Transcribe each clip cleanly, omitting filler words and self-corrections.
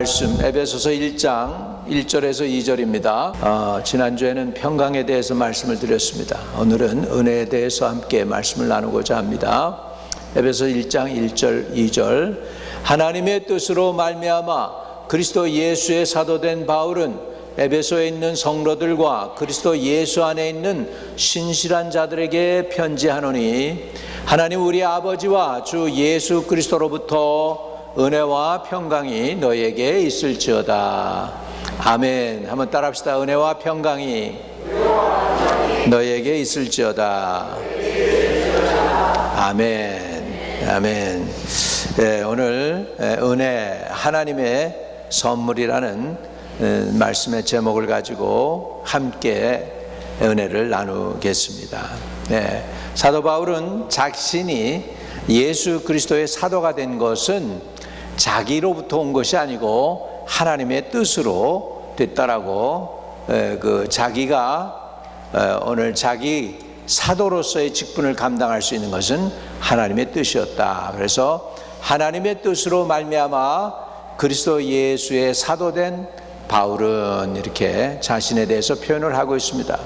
말씀 에베소서 1장 1절에서 2절입니다. 지난주에는 평강에 대해서 말씀을 드렸습니다. 오늘은 은혜에 대해서 함께 말씀을 나누고자 합니다. 에베소 1장 1절 2절 하나님의 뜻으로 말미암아 그리스도 예수의 사도된 바울은 에베소에 있는 성도들과 그리스도 예수 안에 있는 신실한 자들에게 편지하노니 하나님 우리 아버지와 주 예수 그리스도로부터 은혜와 평강이 너에게 있을지어다. 아멘. 한번 따라합시다. 은혜와 평강이 너에게 있을지어다. 아멘. 아멘. 네, 오늘 은혜 하나님의 선물이라는 말씀의 제목을 가지고 함께 은혜를 나누겠습니다. 네, 사도 바울은 자신이 예수 그리스도의 사도가 된 것은 자기로부터 온 것이 아니고 하나님의 뜻으로 됐다라고 자기가 오늘 자기 사도로서의 직분을 감당할 수 있는 것은 하나님의 뜻이었다. 그래서 하나님의 뜻으로 말미암아 그리스도 예수의 사도된 바울은 이렇게 자신에 대해서 표현을 하고 있습니다.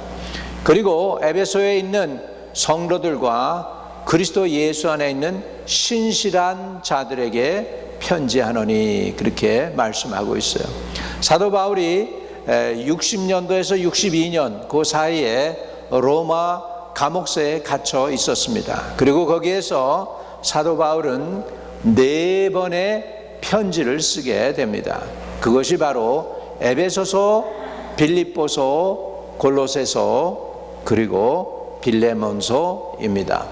그리고 에베소에 있는 성도들과 그리스도 예수 안에 있는 신실한 자들에게 편지하노니 그렇게 말씀하고 있어요. 사도 바울이 60년도에서 62년 그 사이에 로마 감옥소에 갇혀 있었습니다. 그리고 거기에서 사도 바울은 4번의 편지를 쓰게 됩니다. 그것이 바로 에베소서, 빌립보서, 골로새서 그리고 빌레몬서입니다.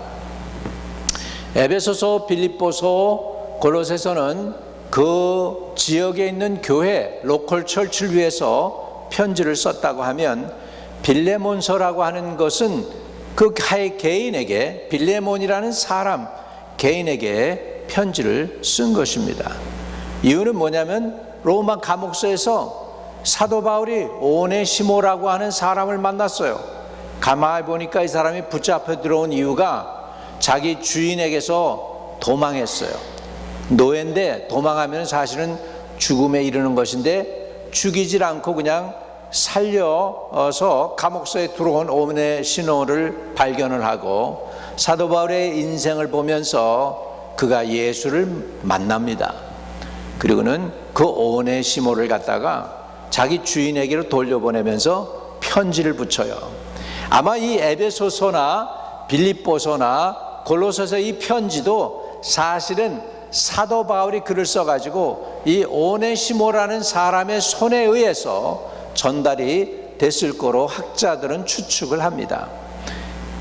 에베소서, 빌립보서, 골로새서는 그 지역에 있는 교회, 로컬 철치를 위해서 편지를 썼다고 하면 빌레몬서라고 하는 것은 그 개인에게, 빌레몬이라는 사람 개인에게 편지를 쓴 것입니다. 이유는 뭐냐면 로마 감옥소에서 사도 바울이 오네시모라고 하는 사람을 만났어요. 가만히 보니까 이 사람이 붙잡혀 들어온 이유가 자기 주인에게서 도망했어요. 노예인데 도망하면 사실은 죽음에 이르는 것인데 죽이질 않고 그냥 살려서 감옥소에 들어온 오네시모를 발견을 하고 사도 바울의 인생을 보면서 그가 예수를 만납니다. 그리고는 그 오네시모를 갖다가 자기 주인에게로 돌려보내면서 편지를 붙여요. 아마 이 에베소서나 빌립보서나 골로새서 이 편지도 사실은 사도 바울이 글을 써가지고 이 오네시모라는 사람의 손에 의해서 전달이 됐을 거로 학자들은 추측을 합니다.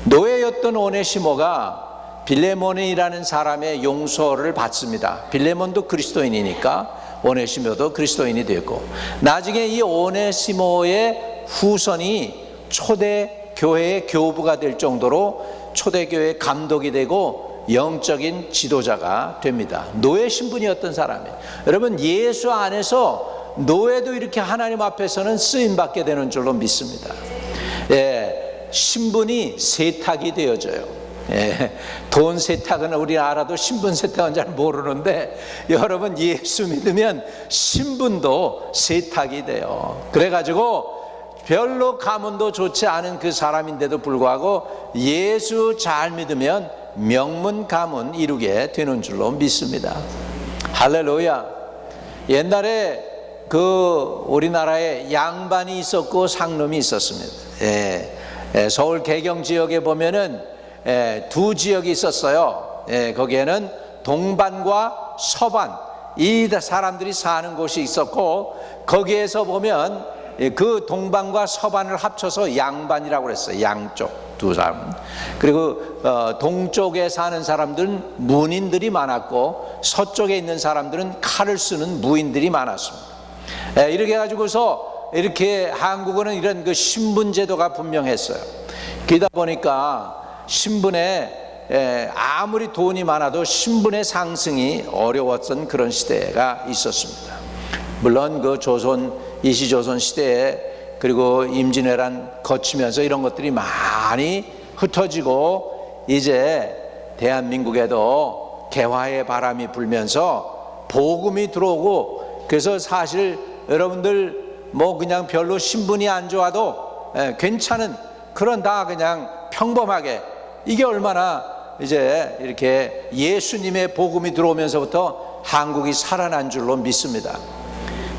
노예였던 오네시모가 빌레몬이라는 사람의 용서를 받습니다. 빌레몬도 그리스도인이니까 오네시모도 그리스도인이 되고 나중에 이 오네시모의 후손이 초대교회의 교부가 될 정도로 초대교회의 감독이 되고 영적인 지도자가 됩니다. 노예 신분이었던 사람이에요. 여러분 예수 안에서 노예도 이렇게 하나님 앞에서는 쓰임받게 되는 줄로 믿습니다. 신분이 세탁이 되어져요. 돈 세탁은 우리 알아도 신분 세탁은 잘 모르는데 여러분 예수 믿으면 신분도 세탁이 돼요. 그래가지고 별로 가문도 좋지 않은 그 사람인데도 불구하고 예수 잘 믿으면 명문 가문 이루게 되는 줄로 믿습니다. 할렐루야. 옛날에 그 우리나라에 양반이 있었고 상놈이 있었습니다. 서울 개경 지역에 보면은 두 지역이 있었어요. 거기에는 동반과 서반 이 사람들이 사는 곳이 있었고 거기에서 보면 그 동반과 서반을 합쳐서 양반이라고 그랬어요. 양쪽 두 사람. 그리고 동쪽에 사는 사람들은 문인들이 많았고 서쪽에 있는 사람들은 칼을 쓰는 무인들이 많았습니다. 이렇게 해가지고서 이렇게 한국어는 이런 그 신분 제도가 분명했어요. 그러다 보니까 신분에 아무리 돈이 많아도 신분의 상승이 어려웠던 그런 시대가 있었습니다. 물론 그 이시조선 시대에 그리고 임진왜란 거치면서 이런 것들이 많이 흩어지고 이제 대한민국에도 개화의 바람이 불면서 복음이 들어오고 그래서 사실 여러분들 뭐 그냥 별로 신분이 안 좋아도 괜찮은 그런 다 그냥 평범하게, 이게 얼마나 이제 이렇게 예수님의 복음이 들어오면서부터 한국이 살아난 줄로 믿습니다.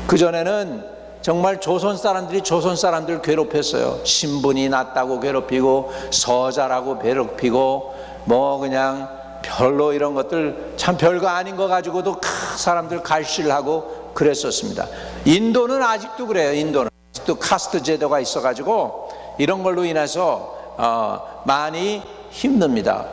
그전에는 정말 조선 사람들이 조선 사람들 괴롭혔어요. 신분이 낮다고 괴롭히고 서자라고 괴롭히고 뭐 그냥 별로 이런 것들 참 별거 아닌 거 가지고도 사람들 갈실하고 그랬었습니다. 인도는 아직도 그래요. 인도는 아직도 카스트 제도가 있어가지고 이런 걸로 인해서 많이 힘듭니다.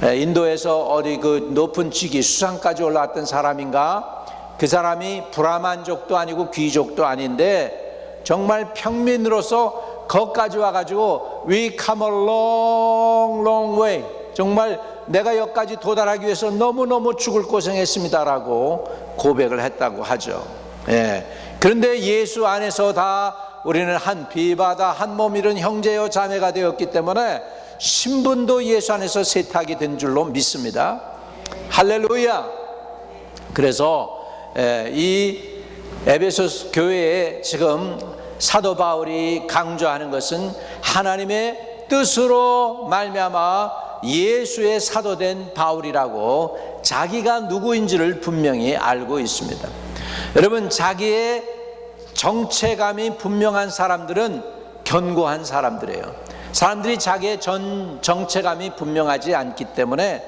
인도에서 어디 그 높은 직위 수상까지 올라왔던 사람인가, 그 사람이 브라만족도 아니고 귀족도 아닌데 정말 평민으로서 거기까지 와가지고 We come a long, long way, 정말 내가 여기까지 도달하기 위해서 너무너무 죽을 고생했습니다라고 고백을 했다고 하죠. 그런데 예수 안에서 다 우리는 한 피바다 한 몸 이룬 형제요 자매가 되었기 때문에 신분도 예수 안에서 세탁이 된 줄로 믿습니다. 할렐루야. 그래서 이 에베소 교회에 지금 사도 바울이 강조하는 것은 하나님의 뜻으로 말미암아 예수의 사도된 바울이라고 자기가 누구인지를 분명히 알고 있습니다. 여러분, 자기의 정체감이 분명한 사람들은 견고한 사람들이에요. 사람들이 자기의 정체감이 분명하지 않기 때문에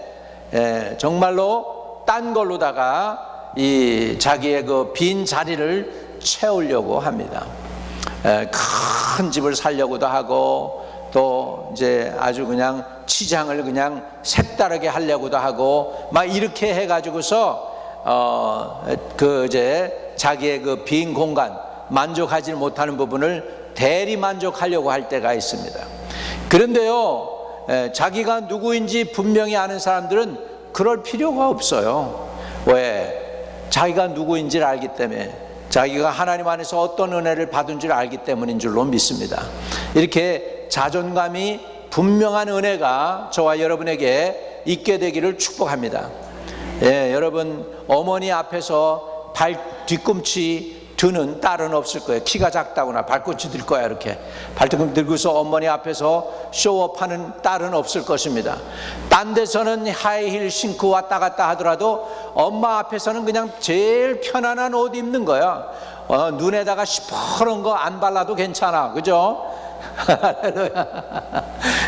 정말로 딴 걸로다가 이 자기의 그 빈 자리를 채우려고 합니다. 큰 집을 살려고도 하고 또 이제 아주 그냥 치장을 그냥 색다르게 하려고도 하고 막 이렇게 해가지고서 그 이제 자기의 그 빈 공간, 만족하지 못하는 부분을 대리 만족하려고 할 때가 있습니다. 그런데요, 자기가 누구인지 분명히 아는 사람들은 그럴 필요가 없어요. 왜? 자기가 누구인지를 알기 때문에, 자기가 하나님 안에서 어떤 은혜를 받은 줄 알기 때문인 줄로 믿습니다. 이렇게 자존감이 분명한 은혜가 저와 여러분에게 있게 되기를 축복합니다. 여러분, 어머니 앞에서 뒤꿈치 드는 딸은 없을 거예요. 키가 작다거나 발꿈치 들 거야. 이렇게 발꿈치 들고서 어머니 앞에서 쇼업하는 딸은 없을 것입니다. 딴 데서는 하이힐 신고 왔다 갔다 하더라도 엄마 앞에서는 그냥 제일 편안한 옷 입는 거야. 눈에다가 시퍼런 거 안 발라도 괜찮아. 그죠?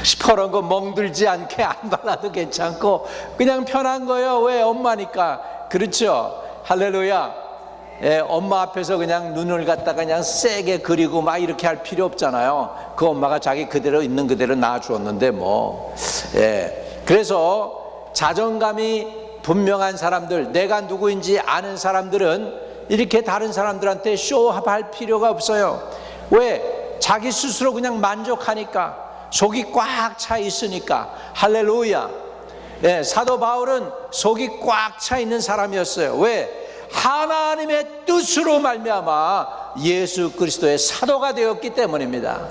시퍼런 거 멍들지 않게 안 발라도 괜찮고 그냥 편한 거예요. 왜? 엄마니까. 그렇죠? 할렐루야. 엄마 앞에서 그냥 눈을 갖다가 그냥 세게 그리고 막 이렇게 할 필요 없잖아요. 그 엄마가 자기 그대로 있는 그대로 낳아주었는데 뭐. 그래서 자존감이 분명한 사람들, 내가 누구인지 아는 사람들은 이렇게 다른 사람들한테 쇼할 필요가 없어요. 왜? 자기 스스로 그냥 만족하니까, 속이 꽉 차 있으니까. 할렐루야. 사도 바울은 속이 꽉 차 있는 사람이었어요. 왜? 하나님의 뜻으로 말미암아 예수 그리스도의 사도가 되었기 때문입니다.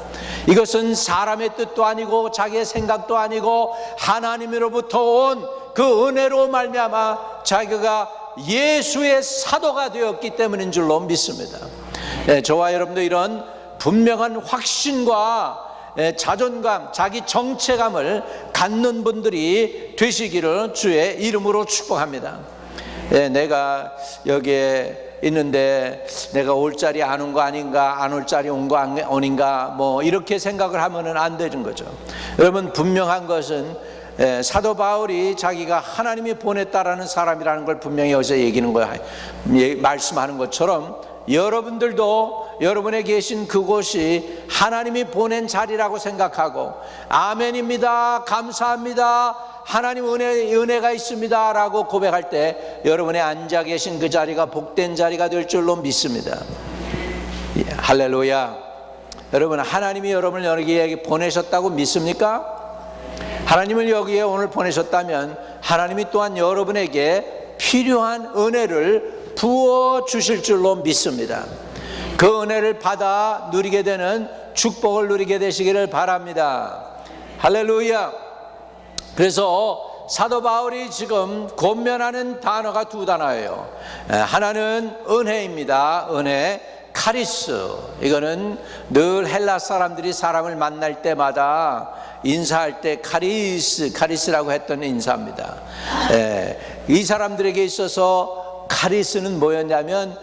이것은 사람의 뜻도 아니고 자기의 생각도 아니고 하나님으로부터 온 그 은혜로 말미암아 자기가 예수의 사도가 되었기 때문인 줄로 믿습니다. 저와 여러분도 이런 분명한 확신과 자존감, 자기 정체감을 갖는 분들이 되시기를 주의 이름으로 축복합니다. 내가 여기에 있는데 내가 올 자리 안 온 거 아닌가, 안 올 자리 온 거 아닌가, 뭐 이렇게 생각을 하면은 안 되는 거죠. 여러분, 분명한 것은 사도 바울이 자기가 하나님이 보냈다라는 사람이라는 걸 분명히 여기서 말씀하는 것처럼 여러분들도 여러분에 계신 그곳이 하나님이 보낸 자리라고 생각하고 아멘입니다, 감사합니다, 하나님 은혜가 있습니다 라고 고백할 때 여러분의 앉아 계신 그 자리가 복된 자리가 될 줄로 믿습니다. 할렐루야. 여러분, 하나님이 여러분을 여기에 보내셨다고 믿습니까? 하나님을 여기에 오늘 보내셨다면 하나님이 또한 여러분에게 필요한 은혜를 부어 주실 줄로 믿습니다. 그 은혜를 받아 누리게 되는 축복을 누리게 되시기를 바랍니다. 할렐루야. 그래서 사도 바울이 지금 권면하는 단어가 두 단어예요. 하나는 은혜입니다. 은혜. 카리스, 이거는 늘 헬라 사람들이 사람을 만날 때마다 인사할 때 카리스라고 했던 인사입니다. 이 사람들에게 있어서 카리스는 뭐였냐면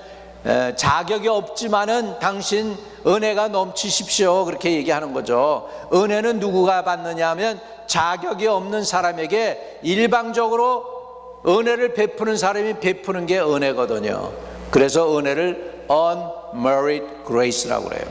자격이 없지만은 당신 은혜가 넘치십시오, 그렇게 얘기하는 거죠. 은혜는 누구가 받느냐 하면 자격이 없는 사람에게 일방적으로 은혜를 베푸는 사람이 베푸는 게 은혜거든요. 그래서 은혜를 unmerited grace라고 그래요.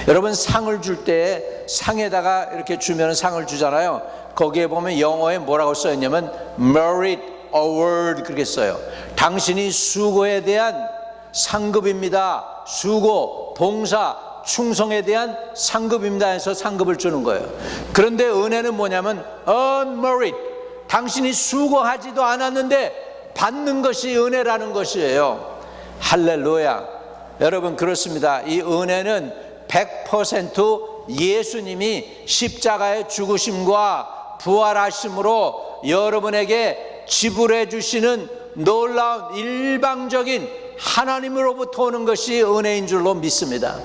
여러분, 상을 줄 때 상에다가 이렇게 주면 상을 주잖아요. 거기에 보면 영어에 뭐라고 써있냐면 merit award, 그렇게 써요. 당신이 수고에 대한 상급입니다. 수고, 봉사, 충성에 대한 상급입니다 해서 상급을 주는 거예요. 그런데 은혜는 뭐냐면 unmerited, 당신이 수고하지도 않았는데 받는 것이 은혜라는 것이에요. 할렐루야. 여러분, 그렇습니다. 이 은혜는 100% 예수님이 십자가의 죽으심과 부활하심으로 여러분에게 지불해 주시는 놀라운 일방적인 하나님으로부터 오는 것이 은혜인 줄로 믿습니다.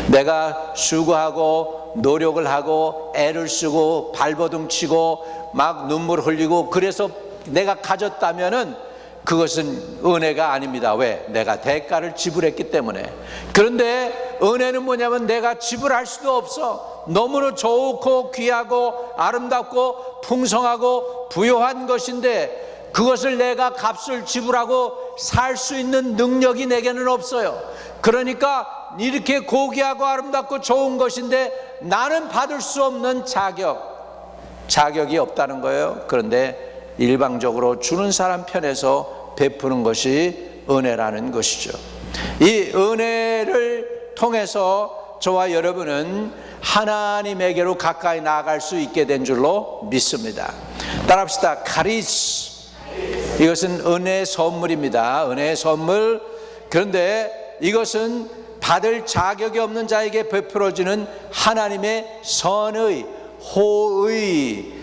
내가 수고하고 노력을 하고 애를 쓰고 발버둥 치고 막 눈물 흘리고 그래서 내가 가졌다면은 그것은 은혜가 아닙니다. 왜? 내가 대가를 지불했기 때문에. 그런데 은혜는 뭐냐면 내가 지불할 수도 없어. 너무나 좋고 귀하고 아름답고 풍성하고 부요한 것인데 그것을 내가 값을 지불하고 살 수 있는 능력이 내게는 없어요. 그러니까 이렇게 고귀하고 아름답고 좋은 것인데 나는 받을 수 없는 자격이 없다는 거예요. 그런데 일방적으로 주는 사람 편에서 베푸는 것이 은혜라는 것이죠. 이 은혜를 통해서 저와 여러분은 하나님에게로 가까이 나아갈 수 있게 된 줄로 믿습니다. 따라합시다. 카리스. 이것은 은혜의 선물입니다. 은혜의 선물. 그런데 이것은 받을 자격이 없는 자에게 베풀어지는 하나님의 선의, 호의,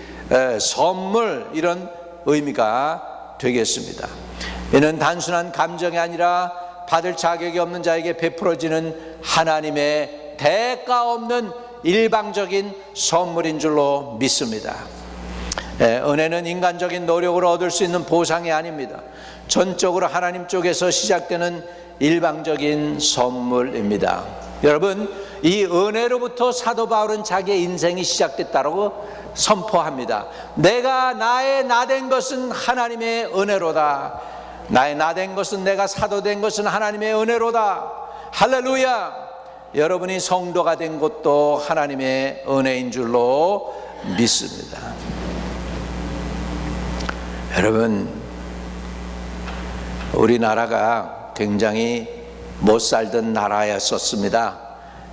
선물, 이런 의미가 되겠습니다. 이는 단순한 감정이 아니라 받을 자격이 없는 자에게 베풀어지는 하나님의 대가 없는 일방적인 선물인 줄로 믿습니다. 은혜는 인간적인 노력으로 얻을 수 있는 보상이 아닙니다. 전적으로 하나님 쪽에서 시작되는 일방적인 선물입니다. 여러분, 이 은혜로부터 사도 바울은 자기의 인생이 시작됐다고 선포합니다. 내가 나의 나된 것은 하나님의 은혜로다. 나의 나된 것은, 내가 사도된 것은 하나님의 은혜로다. 할렐루야. 여러분이 성도가 된 것도 하나님의 은혜인 줄로 믿습니다. 여러분, 우리나라가 굉장히 못 살던 나라였었습니다.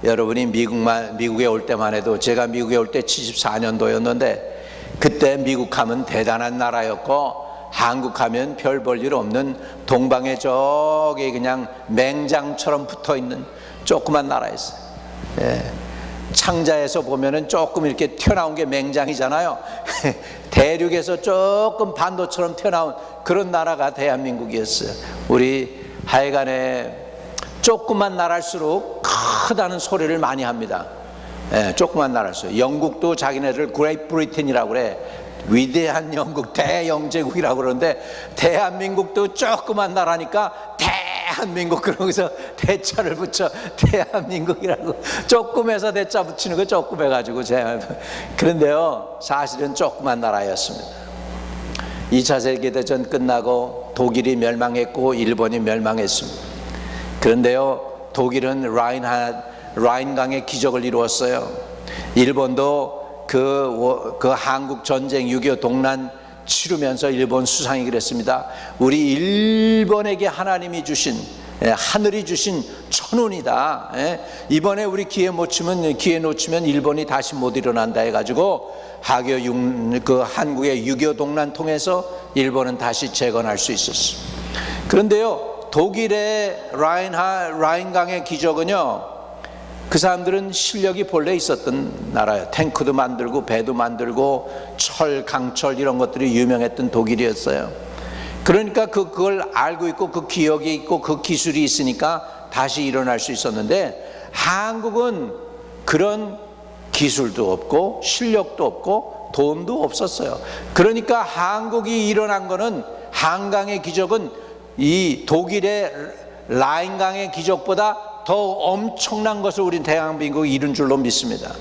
여러분이 미국에 올 때만 해도, 제가 미국에 올 때 74년도였는데 그때 미국 하면 대단한 나라였고 한국 하면 별 볼 일 없는 동방에 저기 그냥 맹장처럼 붙어있는 조그만 나라였어요. 창자에서 보면은 조금 이렇게 튀어나온 게 맹장이잖아요. 대륙에서 조금 반도처럼 튀어나온 그런 나라가 대한민국이었어요. 우리 하여간에 조그만 나라일수록 크다는 소리를 많이 합니다. 조그만 나라일수록. 영국도 자기네들 그레이트 브리튼이라고 그래. 위대한 영국, 대영제국이라고 그러는데 대한민국도 조그만 나라니까 대한민국, 그러고서 대자를 붙여 대한민국이라고. 조금해서 대자 붙이는 거 조금해가지고. 그런데요, 사실은 조그만 나라였습니다. 2차 세계대전 끝나고 독일이 멸망했고 일본이 멸망했습니다. 그런데요, 독일은 라인강의 기적을 이루었어요. 일본도 그 한국 전쟁 6.25 동란 치르면서 일본 수상이 그랬습니다. 우리 일본에게 하나님이 주신, 하늘이 주신 천운이다. 이번에 우리 기회 놓치면 일본이 다시 못 일어난다 해가지고 한국의 6.25 동란 통해서 일본은 다시 재건할 수 있었어요. 그런데요, 독일의 라인강의 기적은요, 그 사람들은 실력이 본래 있었던 나라예요. 탱크도 만들고 배도 만들고 철, 강철 이런 것들이 유명했던 독일이었어요. 그러니까 그걸 알고 있고 그 기억이 있고 그 기술이 있으니까 다시 일어날 수 있었는데, 한국은 그런 기술도 없고 실력도 없고 돈도 없었어요. 그러니까 한국이 일어난 거는, 한강의 기적은 이 독일의 라인강의 기적보다 더 엄청난 것을 우리 대한민국이 이룬 줄로 믿습니다.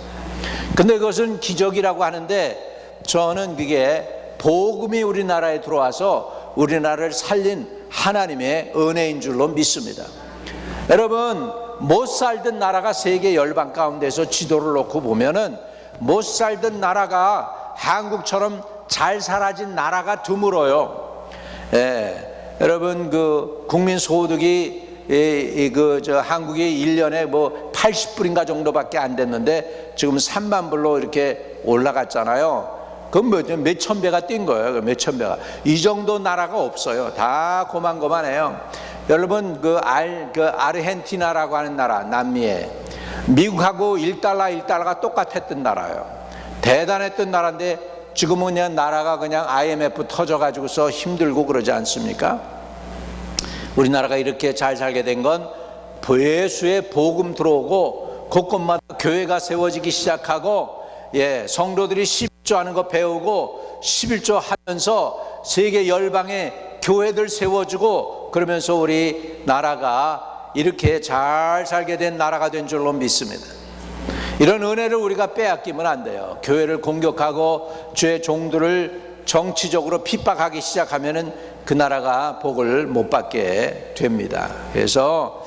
근데 그것은 기적이라고 하는데, 저는 그게 복음이 우리나라에 들어와서 우리나라를 살린 하나님의 은혜인 줄로 믿습니다. 여러분, 못 살던 나라가 세계 열방 가운데서 지도를 놓고 보면은 못 살던 나라가 한국처럼 잘 살아진 나라가 드물어요. 여러분, 그 국민 소득이 한국이 1년에 뭐 80불인가 정도밖에 안 됐는데 지금 3만 불로 이렇게 올라갔잖아요. 그럼 몇천 배가 뛴 거예요. 몇천 배가. 이 정도 나라가 없어요. 다 고만고만해요. 여러분, 그 아르헨티나라고 하는 나라, 남미에 미국하고 1달러가 똑같았던 나라예요. 대단했던 나라인데 지금은 그냥 나라가 그냥 IMF 터져가지고서 힘들고 그러지 않습니까? 우리나라가 이렇게 잘 살게 된 건 예수의 복음 들어오고 곳곳마다 교회가 세워지기 시작하고, 성도들이 11조 하는 거 배우고 11조 하면서 세계 열방에 교회들 세워주고, 그러면서 우리 나라가 이렇게 잘 살게 된 나라가 된 줄로 믿습니다. 이런 은혜를 우리가 빼앗기면 안 돼요. 교회를 공격하고 주의 종들을 정치적으로 핍박하기 시작하면은 그 나라가 복을 못 받게 됩니다. 그래서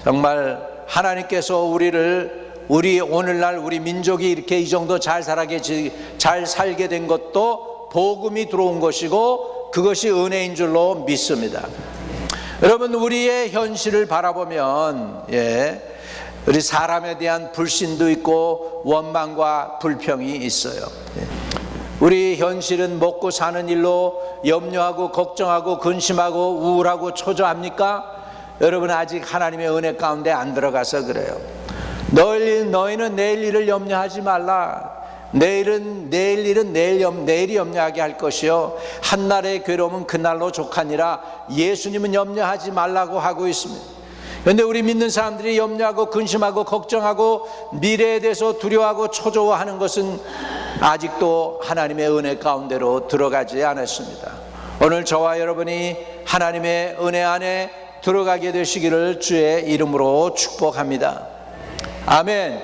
정말 하나님께서 우리 오늘날 우리 민족이 이렇게 이 정도 잘 살게 된 것도 복음이 들어온 것이고 그것이 은혜인 줄로 믿습니다. 여러분, 우리의 현실을 바라보면 우리 사람에 대한 불신도 있고 원망과 불평이 있어요. 우리 현실은 먹고 사는 일로 염려하고 걱정하고 근심하고 우울하고 초조합니까? 여러분, 아직 하나님의 은혜 가운데 안 들어가서 그래요. 너희는 내일 일을 염려하지 말라. 내일이 염려하게 할 것이요 한날의 괴로움은 그날로 족하니라. 예수님은 염려하지 말라고 하고 있습니다. 그런데 우리 믿는 사람들이 염려하고 근심하고 걱정하고 미래에 대해서 두려워하고 초조해하는 것은 아직도 하나님의 은혜 가운데로 들어가지 않았습니다. 오늘 저와 여러분이 하나님의 은혜 안에 들어가게 되시기를 주의 이름으로 축복합니다. 아멘.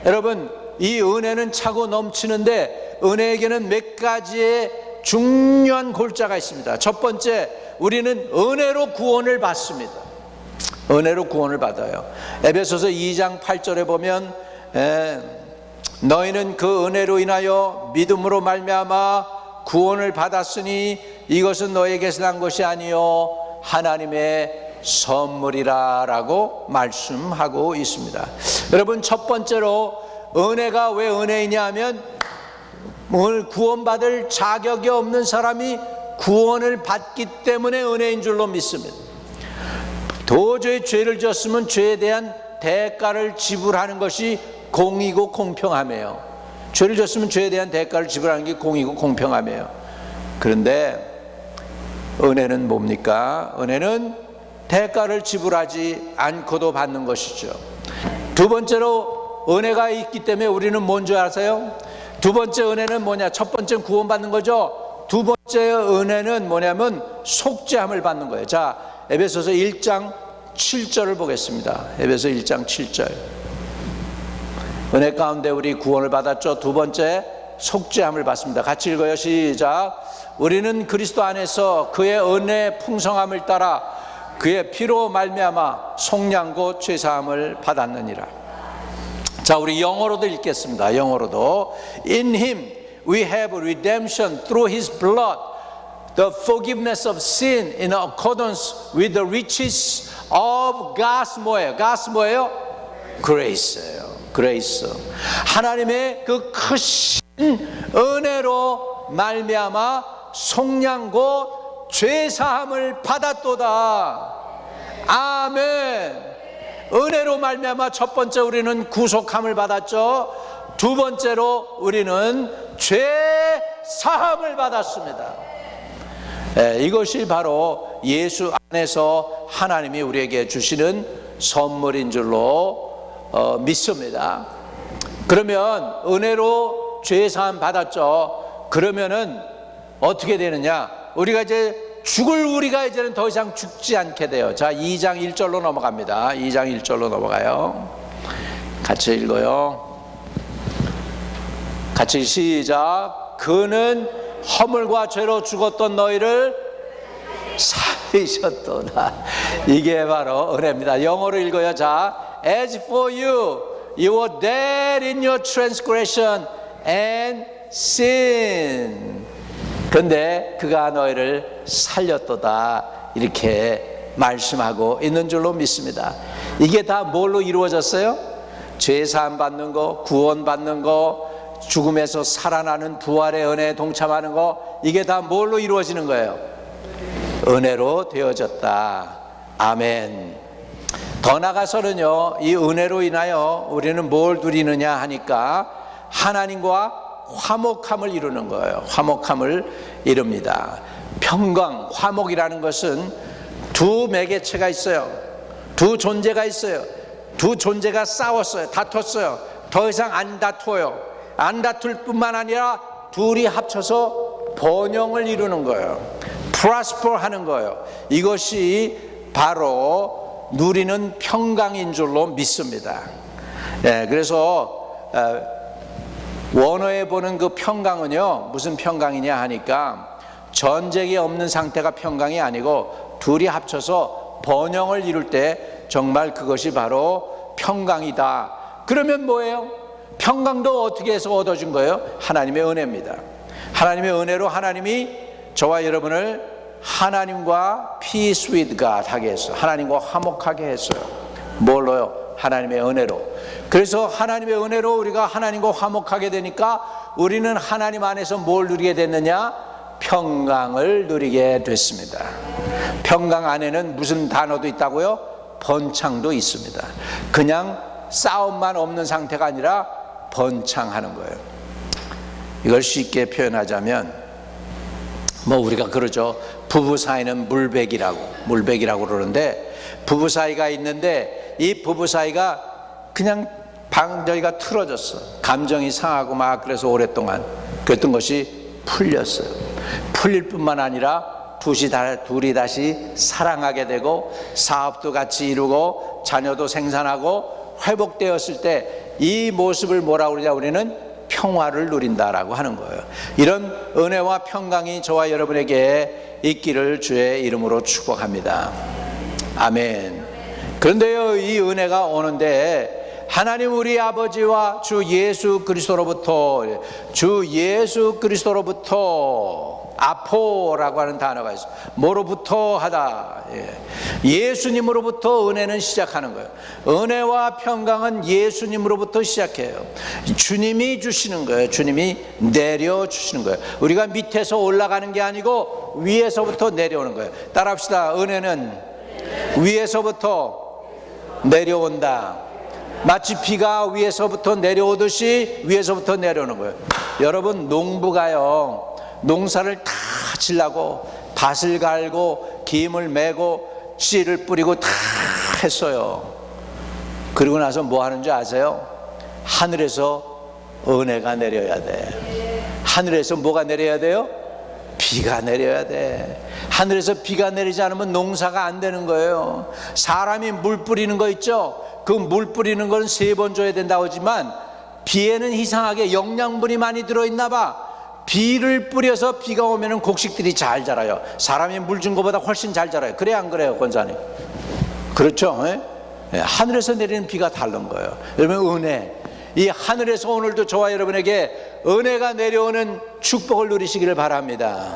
여러분, 이 은혜는 차고 넘치는데 은혜에게는 몇 가지의 중요한 골자가 있습니다. 첫 번째, 우리는 은혜로 구원을 받습니다. 은혜로 구원을 받아요. 에베소서 2장 8절에 보면 너희는 그 은혜로 인하여 믿음으로 말미암아 구원을 받았으니 이것은 너에게서 난 것이 아니요 하나님의 선물이라 라고 말씀하고 있습니다. 여러분, 첫 번째로 은혜가 왜 은혜이냐 하면 오늘 구원받을 자격이 없는 사람이 구원을 받기 때문에 은혜인 줄로 믿습니다. 도저히 죄를 지었으면 죄에 대한 대가를 지불하는 것이 공이고 공평하며요. 죄를 지었으면 죄에 대한 대가를 지불하는 게 공이고 공평하며요. 그런데 은혜는 뭡니까? 은혜는 대가를 지불하지 않고도 받는 것이죠. 두 번째로 은혜가 있기 때문에 우리는 뭔지 아세요? 두 번째 은혜는 뭐냐? 첫 번째는 구원받는 거죠. 두 번째 은혜는 뭐냐면 속죄함을 받는 거예요. 자, 에베소서 1장 7절을 보겠습니다. 에베소 1장 7절. 은혜 가운데 우리 구원을 받았죠. 두 번째, 속죄함을 받습니다. 같이 읽어요. 시작. 우리는 그리스도 안에서 그의 은혜의 풍성함을 따라 그의 피로 말미암아 속량 곧 죄사함을 받았느니라. 자, 우리 영어로도 읽겠습니다. 영어로도. In him we have redemption through his blood, the forgiveness of sin in accordance with the riches of God's 뭐예요? God's 뭐예요? Grace예요. Grace. 하나님의 그 크신 은혜로 말미암아 속량 곧 죄사함을 받았도다. 아멘. 은혜로 말미암아 첫 번째 우리는 구속함을 받았죠. 두 번째로 우리는 죄 사함을 받았습니다. 이것이 바로 예수 안에서 하나님이 우리에게 주시는 선물인 줄로 믿습니다. 그러면 은혜로 죄 사함 받았죠. 그러면은 어떻게 되느냐? 우리가 이제 죽을 우리가 이제는 더 이상 죽지 않게 돼요. 자, 2장 1절로 넘어갑니다. 2장 1절로 넘어가요. 같이 읽어요. 같이 시작. 그는 허물과 죄로 죽었던 너희를 살리셨도다. 이게 바로 은혜입니다. 영어로 읽어요. 자, as for you, you were dead in your transgression and sin. 그런데 그가 너희를 살렸도다. 이렇게 말씀하고 있는 줄로 믿습니다. 이게 다 뭘로 이루어졌어요? 죄사함 받는 거, 구원 받는 거, 죽음에서 살아나는 부활의 은혜에 동참하는 거, 이게 다 뭘로 이루어지는 거예요? 은혜로 되어졌다. 아멘. 더 나아가서는요, 이 은혜로 인하여 우리는 뭘 누리느냐 하니까 하나님과 화목함을 이루는 거예요. 화목함을 이룹니다. 평강, 화목이라는 것은 두 매개체가 있어요. 두 존재가 있어요. 두 존재가 싸웠어요. 다퉜어요. 더 이상 안 다투어요. 안 다툴 뿐만 아니라 둘이 합쳐서 번영을 이루는 거예요. prosper 하는 거예요. 이것이 바로 누리는 평강인 줄로 믿습니다. 그래서 원어에 보는 그 평강은요, 무슨 평강이냐 하니까 전쟁이 없는 상태가 평강이 아니고 둘이 합쳐서 번영을 이룰 때 정말 그것이 바로 평강이다. 그러면 뭐예요? 평강도 어떻게 해서 얻어준 거예요? 하나님의 은혜입니다. 하나님의 은혜로 하나님이 저와 여러분을 하나님과 peace with God 하게 했어요. 하나님과 화목하게 했어요. 뭘로요? 하나님의 은혜로. 그래서 하나님의 은혜로 우리가 하나님과 화목하게 되니까 우리는 하나님 안에서 뭘 누리게 됐느냐? 평강을 누리게 됐습니다. 평강 안에는 무슨 단어도 있다고요? 번창도 있습니다. 그냥 싸움만 없는 상태가 아니라 번창하는 거예요. 이걸 쉽게 표현하자면 우리가 그러죠. 부부 사이는 물백이라고 그러는데, 부부 사이가 있는데 이 부부 사이가 그냥 저희가 틀어졌어. 감정이 상하고 막 그래서 오랫동안 그랬던 것이 풀렸어요. 풀릴 뿐만 아니라 둘이 다시 사랑하게 되고 사업도 같이 이루고 자녀도 생산하고 회복되었을 때 이 모습을 뭐라고 그러냐? 우리는 평화를 누린다라고 하는 거예요. 이런 은혜와 평강이 저와 여러분에게 있기를 주의 이름으로 축복합니다. 아멘. 그런데요, 이 은혜가 오는데 하나님 우리 아버지와 주 예수 그리스도로부터 아포라고 하는 단어가 있어요. 뭐로부터 하다. 예수님으로부터 은혜는 시작하는 거예요. 은혜와 평강은 예수님으로부터 시작해요. 주님이 주시는 거예요. 주님이 내려주시는 거예요. 우리가 밑에서 올라가는 게 아니고 위에서부터 내려오는 거예요. 따라합시다. 은혜는 위에서부터 내려온다. 마치 비가 위에서부터 내려오듯이 위에서부터 내려오는 거예요. 여러분, 농부가요, 농사를 다 지려고 밭을 갈고 기임을 메고 씨를 뿌리고 다 했어요. 그리고 나서 뭐 하는 줄 아세요? 하늘에서 은혜가 내려야 돼. 하늘에서 뭐가 내려야 돼요? 비가 내려야 돼. 하늘에서 비가 내리지 않으면 농사가 안 되는 거예요. 사람이 물 뿌리는 거 있죠? 그 물 뿌리는 건 3번 줘야 된다고 하지만 비에는 이상하게 영양분이 많이 들어있나 봐. 비를 뿌려서 비가 오면은 곡식들이 잘 자라요. 사람이 물 준 것보다 훨씬 잘 자라요. 그래 안 그래요, 권사님? 그렇죠? 하늘에서 내리는 비가 다른 거예요. 여러분, 은혜, 이 하늘에서 오늘도 저와 여러분에게 은혜가 내려오는 축복을 누리시기를 바랍니다.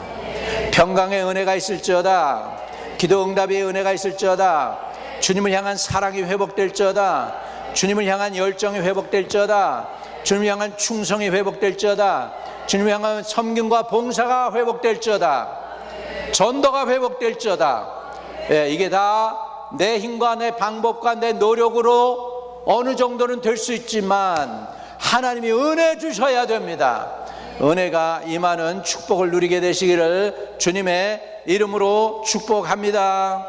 평강의 은혜가 있을지어다. 기도 응답의 은혜가 있을지어다. 주님을 향한 사랑이 회복될지어다. 주님을 향한 열정이 회복될지어다. 주님을 향한 충성이 회복될지어다. 주님을 향한 섬김과 봉사가 회복될지어다. 전도가 회복될지어다. 이게 다 내 힘과 내 방법과 내 노력으로 어느 정도는 될 수 있지만 하나님이 은혜 주셔야 됩니다. 은혜가 임하는 축복을 누리게 되시기를 주님의 이름으로 축복합니다.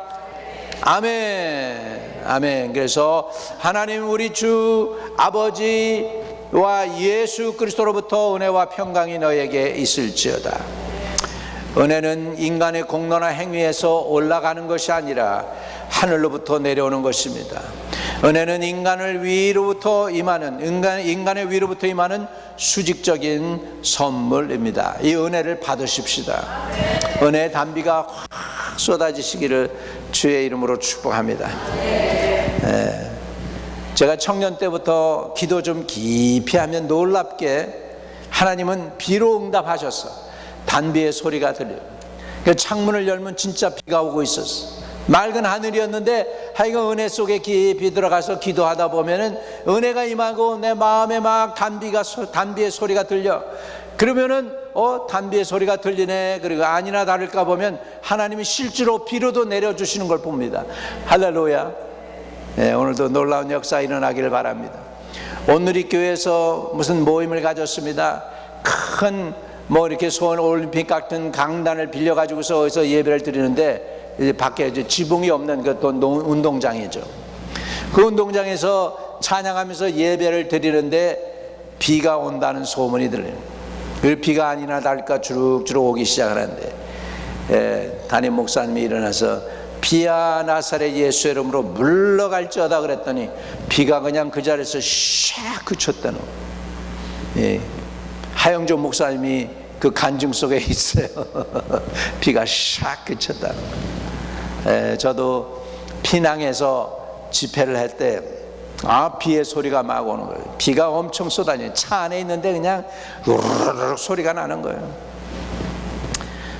아멘. 아멘. 그래서 하나님 우리 주 아버지와 예수 그리스도로부터 은혜와 평강이 너에게 있을지어다. 은혜는 인간의 공로나 행위에서 올라가는 것이 아니라 하늘로부터 내려오는 것입니다. 은혜는 인간의 위로부터 임하는 수직적인 선물입니다. 이 은혜를 받으십시다. 은혜의 단비가 확 쏟아지시기를 주의 이름으로 축복합니다. 제가 청년 때부터 기도 좀 깊이 하면 놀랍게 하나님은 비로 응답하셨어. 단비의 소리가 들려요. 창문을 열면 진짜 비가 오고 있었어. 맑은 하늘이었는데 하여간 은혜 속에 깊이 들어가서 기도하다 보면은 은혜가 임하고 내 마음에 막 단비의 소리가 들려. 그러면은 단비의 소리가 들리네. 그리고 아니나 다를까 보면 하나님이 실제로 비로도 내려주시는 걸 봅니다. 할렐루야. 오늘도 놀라운 역사 일어나기를 바랍니다. 온누리교회에서 무슨 모임을 가졌습니다. 큰 이렇게 소원 올림픽 같은 강단을 빌려가지고서 어디서 예배를 드리는데 이제 밖에 이제 지붕이 없는 그 운동장이죠. 그 운동장에서 찬양하면서 예배를 드리는데 비가 온다는 소문이 들려요. 그 비가 아니나 다를까 주룩주룩 오기 시작하는데 담임 목사님이 일어나서 비야 나사렛 예수 이름으로 물러갈지어다 그랬더니 비가 그냥 그 자리에서 샥 그쳤다는 하영조 목사님이 그 간증 속에 있어요. 비가 샥 그쳤다는 거예요. 저도 피낭에서 집회를 할 때 비의 소리가 막 오는 거예요. 비가 엄청 쏟아져요. 차 안에 있는데 그냥 우르르 소리가 나는 거예요.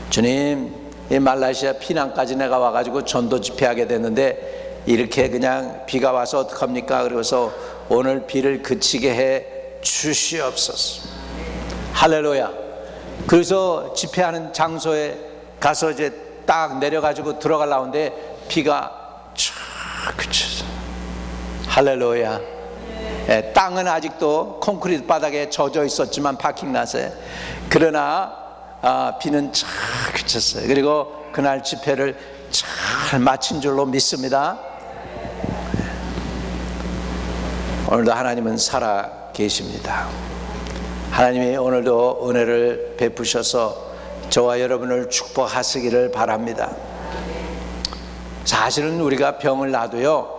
주님, 이 말라시아 피낭까지 내가 와가지고 전도 집회하게 됐는데 이렇게 그냥 비가 와서 어떡합니까? 그래서 오늘 비를 그치게 해 주시옵소서. 할렐루야. 그래서 집회하는 장소에 가서 이제 딱 내려가지고 들어가려는데 비가 쫙 그쳤어. 할렐루야. 땅은 아직도 콘크리트 바닥에 젖어 있었지만 파킹라스에, 그러나 비는 쫙 그쳤어요. 그리고 그날 집회를 잘 마친 줄로 믿습니다. 오늘도 하나님은 살아 계십니다. 하나님이 오늘도 은혜를 베푸셔서 저와 여러분을 축복하시기를 바랍니다. 사실은 우리가 병을 놔도요,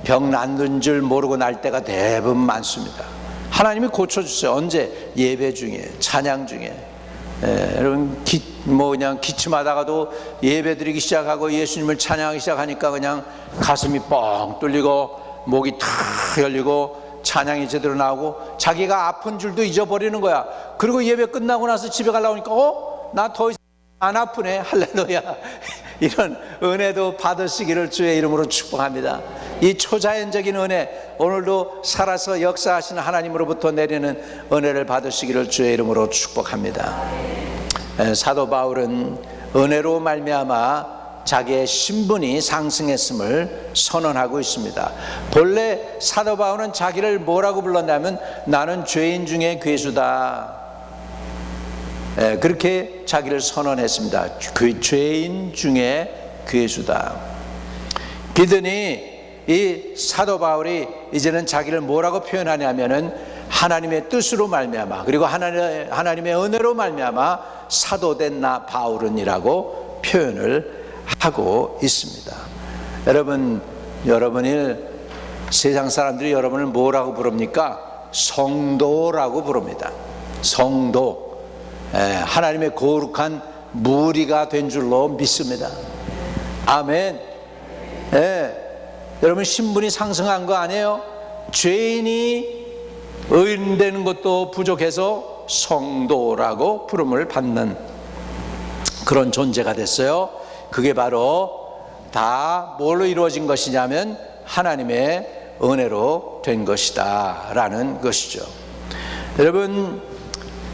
병 낫는 줄 모르고 날 때가 대부분 많습니다. 하나님이 고쳐주세요. 언제? 예배 중에, 찬양 중에. 여러분 그냥 기침하다가도 예배 드리기 시작하고 예수님을 찬양하기 시작하니까 그냥 가슴이 뻥 뚫리고 목이 탁 열리고 찬양이 제대로 나오고 자기가 아픈 줄도 잊어버리는 거야. 그리고 예배 끝나고 나서 집에 가려고 하니까 나 더 이상 안 아프네. 할렐루야. 이런 은혜도 받으시기를 주의 이름으로 축복합니다. 이 초자연적인 은혜, 오늘도 살아서 역사하시는 하나님으로부터 내리는 은혜를 받으시기를 주의 이름으로 축복합니다. 사도 바울은 은혜로 말미암아 자기의 신분이 상승했음을 선언하고 있습니다. 본래 사도 바울은 자기를 뭐라고 불렀냐면 나는 죄인 중에 괴수다. 그렇게 자기를 선언했습니다. 그 죄인 중에 괴수다. 그러더니 이 사도 바울이 이제는 자기를 뭐라고 표현하냐면은 하나님의 뜻으로 말미암아, 그리고 하나님의 은혜로 말미암아 사도된 나 바울은이라고 표현을 하고 있습니다. 여러분이 세상 사람들이 여러분을 뭐라고 부릅니까? 성도라고 부릅니다. 성도. 하나님의 거룩한 무리가 된 줄로 믿습니다. 아멘. 여러분 신분이 상승한 거 아니에요? 죄인이 의인 되는 것도 부족해서 성도라고 부름을 받는 그런 존재가 됐어요. 그게 바로 다 뭘로 이루어진 것이냐면 하나님의 은혜로 된 것이다 라는 것이죠. 여러분,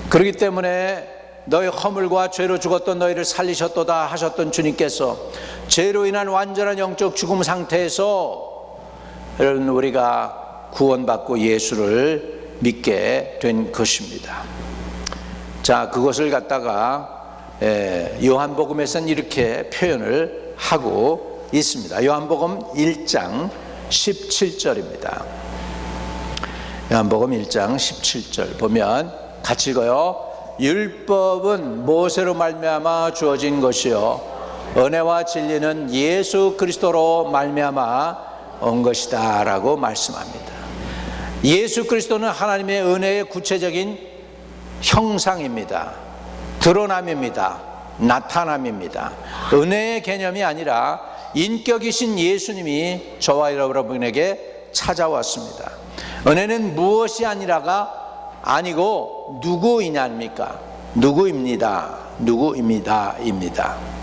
그렇기 때문에 너희 허물과 죄로 죽었던 너희를 살리셨도다 하셨던 주님께서 죄로 인한 완전한 영적 죽음 상태에서 여러분 우리가 구원받고 예수를 믿게 된 것입니다. 자, 그것을 갖다가 요한복음에서는 이렇게 표현을 하고 있습니다. 요한복음 1장 17절입니다. 요한복음 1장 17절 보면 같이 읽어요. 율법은 모세로 말미암아 주어진 것이요 은혜와 진리는 예수 그리스도로 말미암아 온 것이다 라고 말씀합니다. 예수 그리스도는 하나님의 은혜의 구체적인 형상입니다. 드러남입니다. 나타남입니다. 은혜의 개념이 아니라 인격이신 예수님이 저와 여러분에게 찾아왔습니다. 은혜는 무엇이 아니라가 아니고 누구이냐입니까? 누구입니다.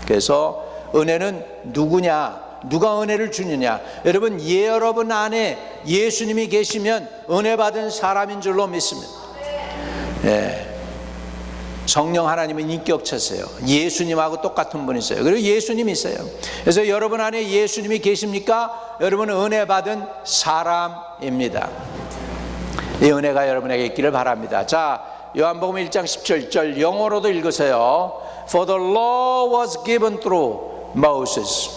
그래서 은혜는 누구냐? 누가 은혜를 주느냐? 여러분, 여러분 안에 예수님이 계시면 은혜 받은 사람인 줄로 믿습니다. 성령 하나님은 인격체세요. 예수님하고 똑같은 분이세요. 그리고 예수님이 있어요. 그래서 여러분 안에 예수님이 계십니까? 여러분은 은혜 받은 사람입니다. 이 은혜가 여러분에게 있기를 바랍니다. 자, 요한복음 1장 17절 영어로도 읽으세요. For the law was given through Moses.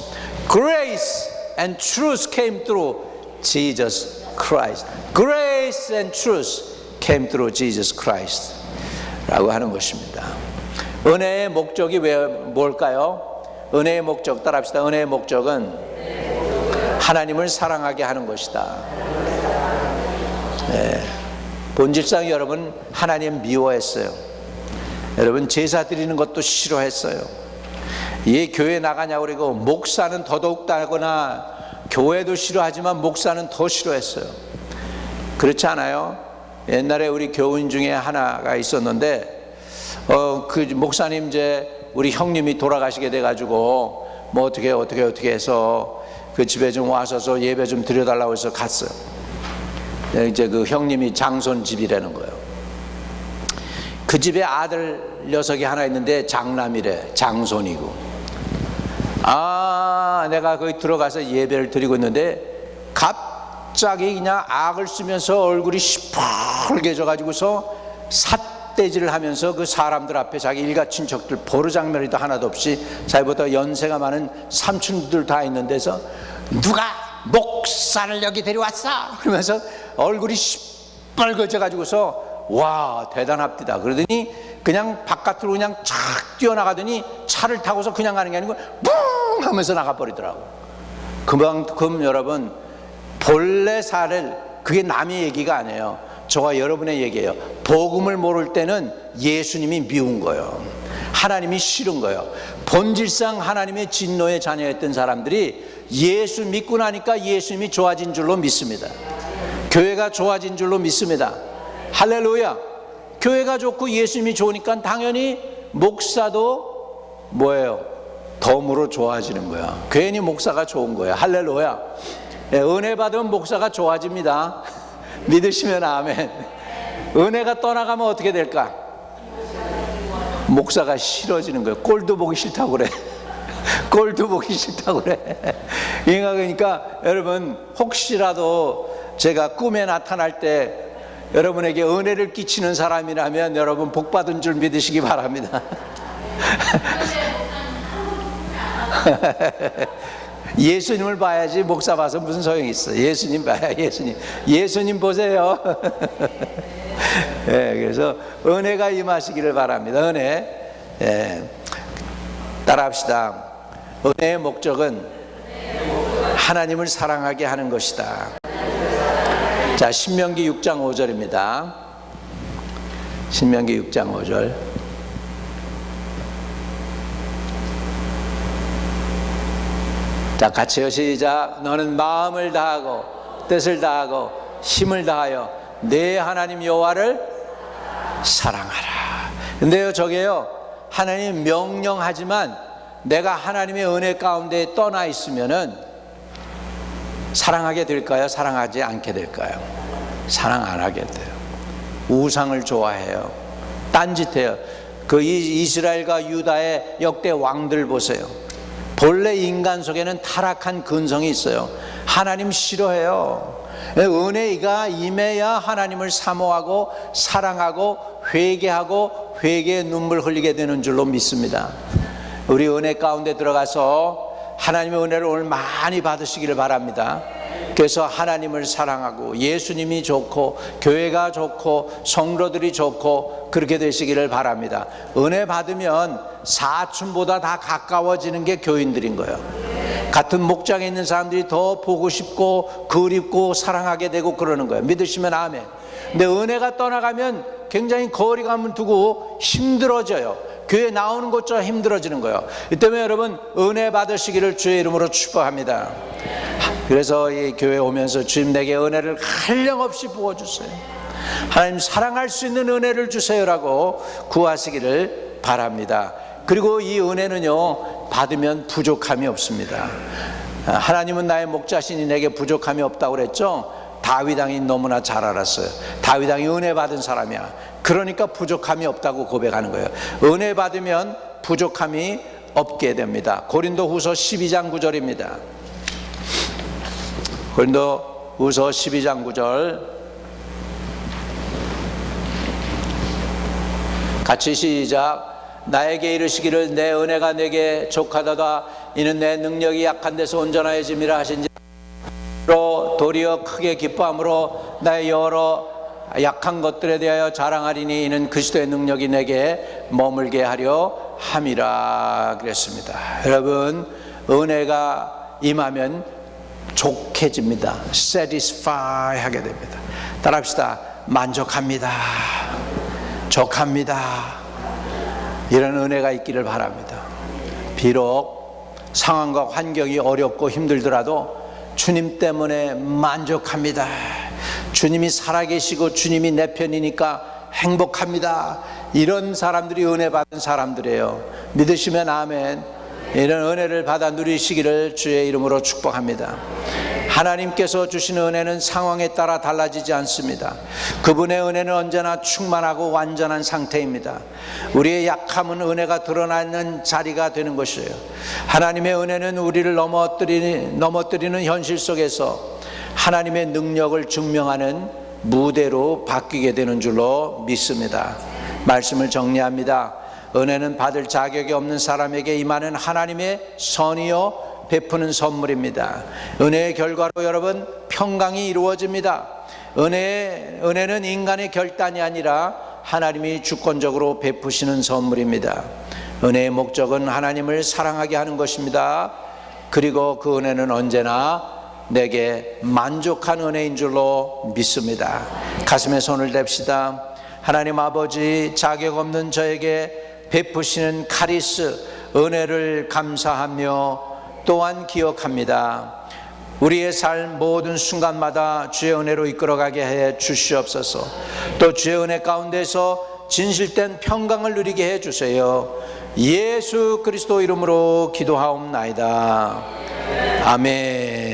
Grace and truth came through Jesus Christ. Grace and truth came through Jesus Christ. 라고 하는 것입니다. 은혜의 목적이 뭘까요? 은혜의 목적 따라합시다. 은혜의 목적은 하나님을 사랑하게 하는 것이다. 본질상 여러분 하나님 미워했어요. 여러분 제사 드리는 것도 싫어했어요. 교회 나가냐고 그러고 목사는 더더욱 따거나 교회도 싫어하지만 목사는 더 싫어했어요. 그렇지 않아요? 옛날에 우리 교인 중에 하나가 있었는데 그 목사님 이제 우리 형님이 돌아가시게 돼가지고 뭐 어떻게 해서 그 집에 좀 와서 예배 좀 드려달라고 해서 갔어요. 이제 그 형님이 장손 집이라는 거예요. 그 집에 아들 녀석이 하나 있는데 장남이래. 장손이고. 내가 거기 들어가서 예배를 드리고 있는데 갑자기 그냥 악을 쓰면서 얼굴이 시뻘게 져가지고서 삿대질을 하면서 그 사람들 앞에 자기 일가 친척들 보르장면이도 하나도 없이 자기보다 연세가 많은 삼촌들 다 있는 데서 누가 목사를 여기 데려왔어? 그러면서 얼굴이 시뻘거져가지고서 와 대단합니다. 그러더니 그냥 바깥으로 그냥 착 뛰어나가더니 차를 타고서 그냥 가는 게 아니고 뿡 하면서 나가버리더라고. 그만큼 여러분 본래 사를 그게 남의 얘기가 아니에요. 저와 여러분의 얘기예요. 복음을 모를 때는 예수님이 미운 거예요. 하나님이 싫은 거예요. 본질상 하나님의 진노의 자녀였던 사람들이 예수 믿고 나니까 예수님이 좋아진 줄로 믿습니다. 교회가 좋아진 줄로 믿습니다. 할렐루야. 교회가 좋고 예수님이 좋으니까 당연히 목사도 뭐예요? 덤으로 좋아지는 거야. 괜히 목사가 좋은 거야. 할렐루야. 은혜 받으면 목사가 좋아집니다. 믿으시면 아멘. 은혜가 떠나가면 어떻게 될까? 목사가 싫어지는 거예요. 꼴도 보기 싫다고 그래. 꼴도 보기 싫다고 그래. 그러니까 여러분 혹시라도 제가 꿈에 나타날 때 여러분에게 은혜를 끼치는 사람이라면 여러분 복 받은 줄 믿으시기 바랍니다. 예수님을 봐야지 목사 봐서 무슨 소용이 있어. 예수님 봐야 예수님 보세요. 그래서 은혜가 임하시기를 바랍니다. 은혜. 따라합시다. 은혜의 목적은 하나님을 사랑하게 하는 것이다. 자, 신명기 6장 5절입니다. 신명기 6장 5절. 자, 같이요. 시작. 너는 마음을 다하고 뜻을 다하고 힘을 다하여 내 하나님 여호와를 사랑하라. 근데요, 저게요, 하나님 명령하지만 내가 하나님의 은혜 가운데 떠나 있으면은 사랑하게 될까요? 사랑하지 않게 될까요? 사랑 안 하게 돼요. 우상을 좋아해요. 딴짓해요. 그 이스라엘과 유다의 역대 왕들 보세요. 본래 인간 속에는 타락한 근성이 있어요. 하나님 싫어해요. 은혜가 임해야 하나님을 사모하고 사랑하고 회개하고 회개의 눈물 흘리게 되는 줄로 믿습니다. 우리 은혜 가운데 들어가서 하나님의 은혜를 오늘 많이 받으시기를 바랍니다. 그래서 하나님을 사랑하고 예수님이 좋고 교회가 좋고 성도들이 좋고 그렇게 되시기를 바랍니다. 은혜 받으면 사촌보다 다 가까워지는 게 교인들인 거예요. 같은 목장에 있는 사람들이 더 보고 싶고 그립고 사랑하게 되고 그러는 거예요. 믿으시면 아멘. 근데 은혜가 떠나가면 굉장히 거리감을 두고 힘들어져요. 교회 나오는 것조차 힘들어지는 거예요. 이 때문에 여러분 은혜 받으시기를 주의 이름으로 축복합니다. 그래서 이 교회 오면서 주님 내게 은혜를 한량없이 부어주세요. 하나님 사랑할 수 있는 은혜를 주세요라고 구하시기를 바랍니다. 그리고 이 은혜는요 받으면 부족함이 없습니다. 하나님은 나의 목자시니 내게 부족함이 없다고 그랬죠. 다윗 왕이 너무나 잘 알았어요. 다윗 왕이 은혜 받은 사람이야. 그러니까 부족함이 없다고 고백하는 거예요. 은혜 받으면 부족함이 없게 됩니다. 고린도후서 12장 9절입니다. 고린도후서 12장 9절 같이 시작. 나에게 이르시기를 내 은혜가 내게 족하도다. 이는 내 능력이 약한 데서 온전하여짐이라 하신지 도리어 크게 기뻐함으로 나의 여러 약한 것들에 대하여 자랑하리니 이는 그리스도의 능력이 내게 머물게 하려 함이라 그랬습니다. 여러분 은혜가 임하면 족해집니다. satisfy 하게 됩니다. 따라합시다. 만족합니다. 족합니다. 이런 은혜가 있기를 바랍니다. 비록 상황과 환경이 어렵고 힘들더라도 주님 때문에 만족합니다. 주님이 살아계시고 주님이 내 편이니까 행복합니다. 이런 사람들이 은혜 받은 사람들이에요. 믿으시면 아멘. 이런 은혜를 받아 누리시기를 주의 이름으로 축복합니다. 하나님께서 주시는 은혜는 상황에 따라 달라지지 않습니다. 그분의 은혜는 언제나 충만하고 완전한 상태입니다. 우리의 약함은 은혜가 드러나는 자리가 되는 것이에요. 하나님의 은혜는 우리를 넘어뜨리는 현실 속에서 하나님의 능력을 증명하는 무대로 바뀌게 되는 줄로 믿습니다. 말씀을 정리합니다. 은혜는 받을 자격이 없는 사람에게 임하는 하나님의 선이요 베푸는 선물입니다. 은혜의 결과로 여러분 평강이 이루어집니다. 은혜는 인간의 결단이 아니라 하나님이 주권적으로 베푸시는 선물입니다. 은혜의 목적은 하나님을 사랑하게 하는 것입니다. 그리고 그 은혜는 언제나 내게 만족한 은혜인 줄로 믿습니다. 가슴에 손을 댑시다. 하나님 아버지, 자격 없는 저에게 베푸시는 카리스 은혜를 감사하며 또한 기억합니다. 우리의 삶 모든 순간마다 주의 은혜로 이끌어가게 해 주시옵소서. 또 주의 은혜 가운데서 진실된 평강을 누리게 해 주세요. 예수 그리스도 이름으로 기도하옵나이다. 아멘.